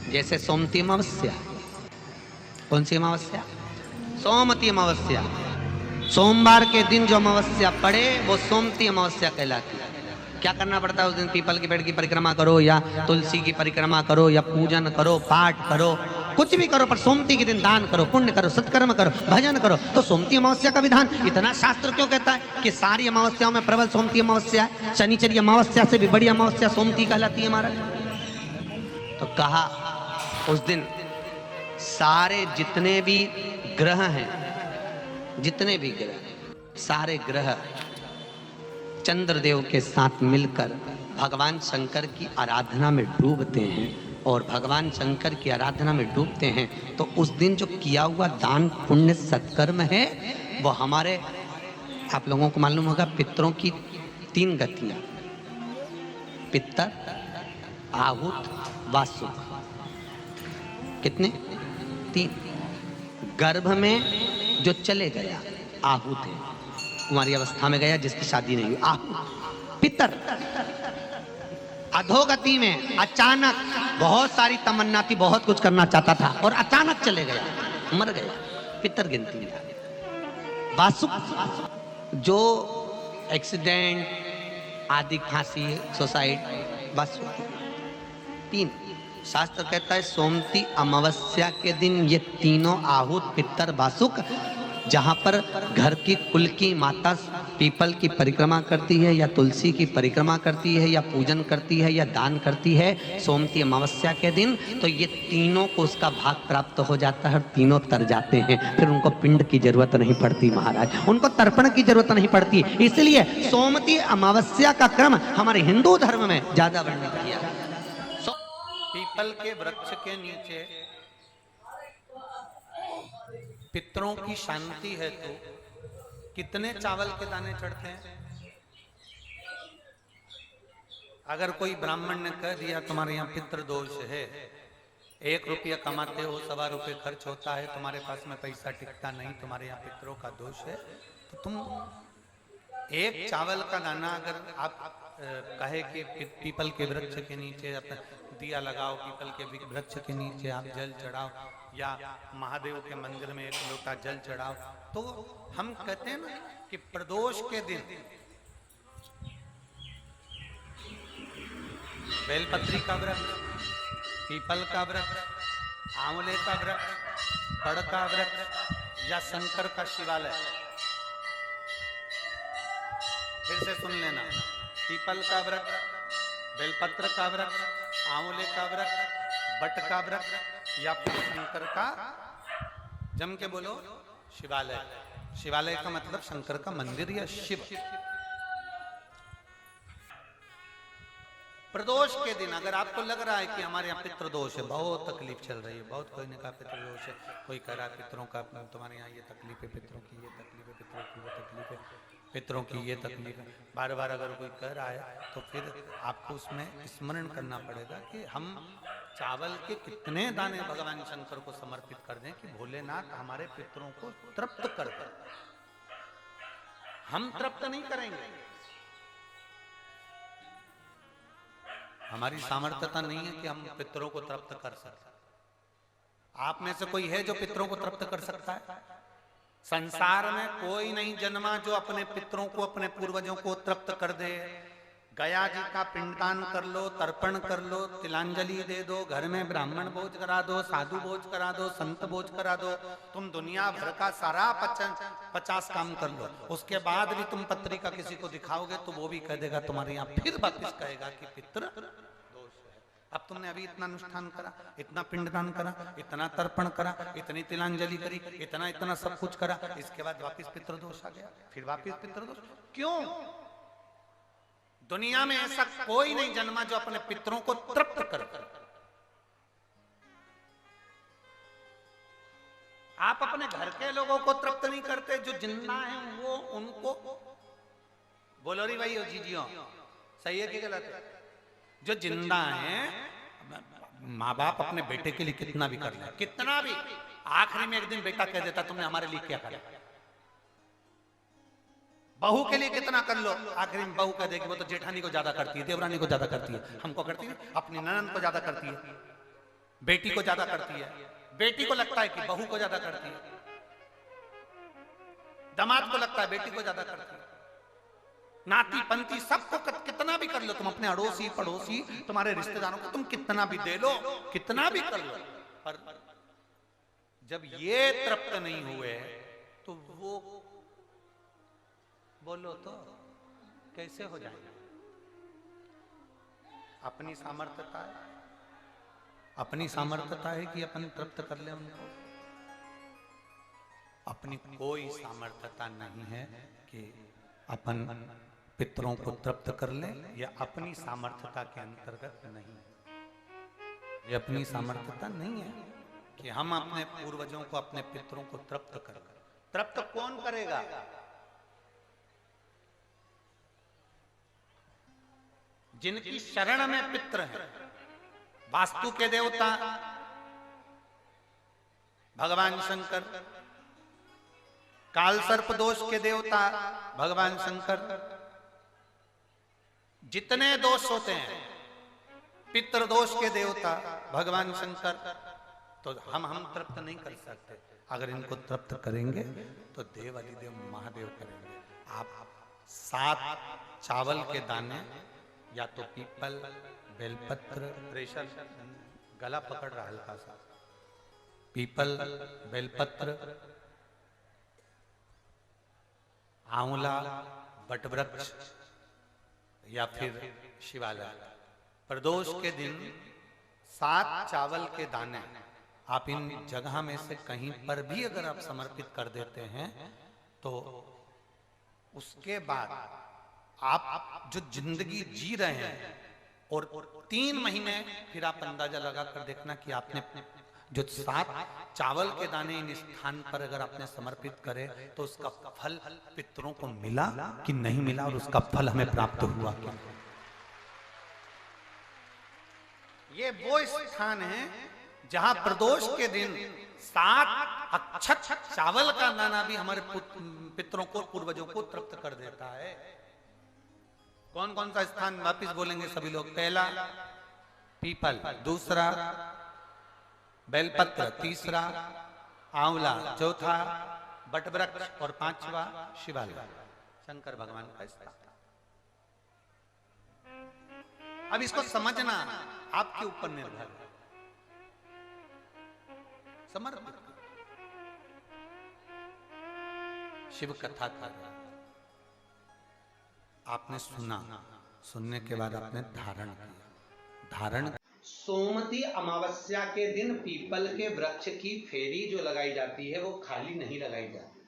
जैसे सोमती अमावस्या, कौन सी अमावस्या? सोमती अमावस्या। सोमवार के दिन जो अमावस्या पड़े वो सोमती अमावस्या कहलाती है। क्या करना पड़ता है उस दिन? पीपल के पेड़ की परिक्रमा करो या तुलसी की परिक्रमा करो या पूजन करो, पाठ करो, कुछ भी करो, पर सोमती के दिन दान करो, पुण्य करो, सत्कर्म करो, भजन करो। तो सोमती अमावस्या का विधान इतना शास्त्र क्यों कहता है कि सारी अमावस्याओं में प्रबल सोमती अमावस्या है? शनिचरी अमावस्या से भी बड़ी अमावस्या सोमती कहलाती है महाराज। तो कहा उस दिन सारे जितने भी ग्रह हैं, जितने भी ग्रह, सारे ग्रह चंद्रदेव के साथ मिलकर भगवान शंकर की आराधना में डूबते हैं। और भगवान शंकर की आराधना में डूबते हैं तो उस दिन जो किया हुआ दान पुण्य सत्कर्म है वो हमारे, आप लोगों को मालूम होगा, पितरों की 3 गतियां, पितर, आहूत, वासुक। कितने? 3। गर्भ में जो चले गया आहूत है, कुमारी अवस्था में गया जिसकी शादी नहीं हुई, आहूत। पितर अधोगति में अचानक, बहुत सारी तमन्ना थी, बहुत कुछ करना चाहता था और अचानक चले गया, मर गया, पितर गिनती में। वासुक जो एक्सीडेंट आदि, फांसी, सुसाइड, वासुक। 3। शास्त्र कहता है सोमती अमावस्या के दिन ये तीनों आहूत, पितर, वासुक, जहां पर घर की कुल की माता पीपल की परिक्रमा करती है या तुलसी की परिक्रमा करती है या पूजन करती है या दान करती है सोमती अमावस्या के दिन, तो ये तीनों को उसका भाग प्राप्त हो जाता है और तीनों तर जाते हैं। फिर उनको पिंड की जरूरत नहीं पड़ती महाराज, उनको तर्पण की जरूरत नहीं पड़ती। इसलिए सोमती अमावस्या का क्रम हमारे हिंदू धर्म में ज्यादा वर्णित किया। पीपल के वृक्ष के नीचे पितरों की शांति है तो कितने चावल के दाने चढ़ते हैं? अगर कोई ब्राह्मण ने कह दिया तुम्हारे यहाँ पितृ दोष है, 1 रुपया कमाते हो, 1.25 रुपये खर्च होता है, तुम्हारे पास में पैसा टिकता नहीं, तुम्हारे यहाँ पितरों का दोष है, तो तुम 1 चावल का दाना अगर आप कहे कि पीपल के वृक्ष के नीचे अपना दिया लगाओ, पीपल के वृक्ष के नीचे आप जल चढ़ाओ या महादेव के मंदिर में 1 लोटा जल चढ़ाओ, तो हम कहते हैं ना कि प्रदोष के दिन बेलपत्री का वृक्ष, पीपल का वृक्ष, आंवले का वृक्ष, बड़ का वृक्ष या शंकर का शिवालय, फिर से सुन लेना, पीपल का वृक्ष, बेलपत्र का वृक्ष, आंवले का वृक्ष, बट का वृक्ष या फिर शंकर का, जम के बोलो, शिवालय। शिवालय का मतलब शंकर का मंदिर या शिव। प्रदोष के दिन अगर आपको लग रहा है कि हमारे यहाँ पितृदोष है, बहुत तकलीफ चल रही है, बहुत कोई ने कहा पितृदोष है, कोई कह रहा है पितरों का, तुम्हारे यहाँ ये तकलीफ है, पितरों की ये तकलीफ है, पितरों की वो तकलीफ है, पितरों की ये तकलीफ है, बार बार अगर कोई कह रहा है तो फिर आपको उसमें स्मरण करना पड़ेगा कि हम चावल के कितने दाने भगवान शंकर को समर्पित कर दें कि भोलेनाथ हमारे पितरों को तृप्त कर दें। हम तृप्त नहीं करेंगे, हमारी सामर्थ्यता नहीं है कि हम पितरों को तृप्त कर सकते। आप में से कोई है जो पितरों को तृप्त कर सकता है? संसार में कोई नहीं जन्मा जो अपने पितरों को, अपने पूर्वजों को तृप्त कर दे। गया जी का पिंडदान कर लो, तर्पण कर लो, तिलांजलि दे दो, घर में ब्राह्मण भोज करा दो, साधु भोज करा दो, संत भोज करा दो, तुम दुनिया भर का सारा 50 काम कर लो, उसके बाद भी तुम पत्रिका किसी को दिखाओगे तो वो भी कह देगा तुम्हारे यहाँ, फिर वापिस कहेगा कि पितृ दोष है। अब तुमने अभी इतना अनुष्ठान करा, इतना पिंडदान करा, इतना तर्पण करा, इतनी तिलांजलि करी, इतना इतना सब कुछ करा, इसके बाद वापिस पितृदोष आ गया, फिर वापिस पितृदोष। क्यों? दुनिया में ऐसा कोई नहीं जन्मा जो अपने पितरों को तृप्त कर। आप अपने घर के लोगों को तृप्त नहीं करते, जो जिंदा हैं वो उनको बोलो री भाई, जीजियो सही है कि गलत है? जो जिंदा हैं, माँ बाप अपने बेटे के लिए कितना भी कर ले, कितना भी, आखिरी में एक दिन बेटा कह देता तुमने हमारे लिए क्या करा। बहू के लिए कितना कर लो, आखिरी में बहू कह देगी वो तो जेठानी को ज्यादा करती है, देवरानी को ज्यादा करती है, हमको करती है, अपनी ननद को ज्यादा करती है। बेटी को ज्यादा करती है, बेटी को लगता है कि बहू को ज्यादा करती है, दामाद को लगता है बेटी को ज्यादा करती है, नाती पंती सबको कितना भी कर लो तुम, अपने अड़ोसी पड़ोसी तुम्हारे रिश्तेदारों को तुम कितना भी दे लो, कितना भी कर लो, पर जब ये तृप्त नहीं हुए तो वो बोलो तो कैसे हो जाएगा। अपनी सामर्थ्यता है, अपनी सामर्थ्यता है कि अपन तृप्त कर ले उनको, अपनी कोई सामर्थ्यता नहीं है कि अपन पितरों को तृप्त कर ले, या अपनी सामर्थ्यता के अंतर्गत नहीं, ये अपनी सामर्थ्यता नहीं है कि हम अपने पूर्वजों को अपने पितरों को तृप्त कर। तृप्त कौन करेगा? जिनकी शरण में पित्र हैं, वास्तु के देवता भगवान शंकर, काल सर्प दोष के देवता भगवान शंकर, जितने दोष होते हैं पितृ दोष के देवता भगवान शंकर, तो हम तृप्त नहीं कर सकते। अगर इनको तृप्त करेंगे तो देव अधिदेव महादेव करेंगे। आप 7 चावल के दाने, या तो पीपल, बेलपत्र, प्रेशर गला पकड़ रहा हल्का सा, पीपल, बेलपत्र, आंवला, बटवृक्ष या फिर शिवालय, प्रदोष के दिन 7 चावल के दाने आप इन जगह में से कहीं पर भी अगर आप समर्पित कर देते हैं तो उसके बाद आप जो जिंदगी जी रहे हैं, और 3 महीने फिर आप अंदाजा लगा कर देखना कि आपने जो 7 चावल के दाने इन स्थान पर अगर आपने समर्पित करे तो उसका फल पितरों को मिला कि नहीं मिला, और उसका फल हमें प्राप्त हुआ क्या। ये वो स्थान है जहां प्रदोष के दिन 7 अक्षत चावल का दाना भी हमारे पितरों को, पूर्वजों को तृप्त कर देता है। कौन कौन सा स्थान वापिस बोलेंगे सभी लोग? पहला पीपल, दूसरा बेलपत्र, तीसरा आंवला, चौथा बटवृक्ष और 5वां शिवालय, शंकर भगवान का स्थान। अब इसको समझना आपके ऊपर निर्भर है। समर्पित शिव कथा कर, आपने सुना, सुनने के बाद आपने धारण किया, धारण। सोमती अमावस्या के दिन पीपल के वृक्ष की फेरी जो लगाई जाती है वो खाली नहीं लगाई जाती,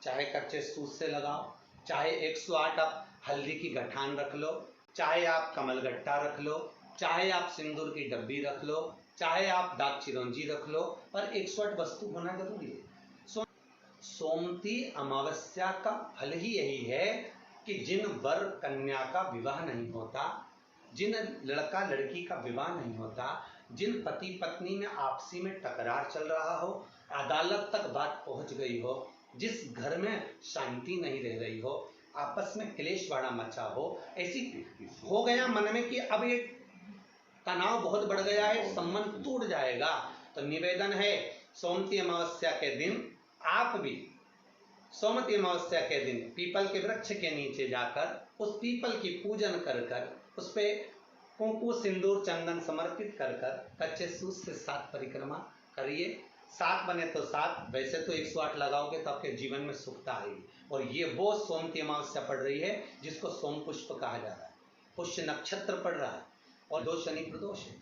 चाहे कच्चे सूत से लगाओ, चाहे 108 आप हल्दी की गठान रख लो, चाहे आप कमलगट्टा रख लो, चाहे आप सिंदूर की डब्बी रख लो, चाहे आप दाग चिरौंजी रख लो, पर 108 वस्तु होना जरूरी है। सोमती अमावस्या का फल ही यही है कि जिन वर कन्या का विवाह नहीं होता, जिन लड़का लड़की का विवाह नहीं होता, जिन पति पत्नी में आपसी में टकरार चल रहा हो, अदालत तक बात पहुंच गई हो, जिस घर में शांति नहीं रह रही हो, आपस में क्लेश बड़ा मचा हो, ऐसी हो गया मन में कि अब ये तनाव बहुत बढ़ गया है, संबंध टूट जाएगा, तो निवेदन है सोमती अमावस्या के दिन आप भी सोमती अमावस्या के दिन पीपल के वृक्ष के नीचे जाकर उस पीपल की पूजन कर कर उस पे कुंकु सिंदूर चंदन समर्पित कर कर कच्चे सूत से 7 परिक्रमा करिए। 7 बने तो 7, वैसे तो 108 लगाओगे तो आपके जीवन में सुखता आएगी। और ये वो सोमती अमावस्या पड़ रही है जिसको सोम पुष्प कहा जा रहा है, पुष्य नक्षत्र पड़ रहा है और 2 शनि प्रदोष है।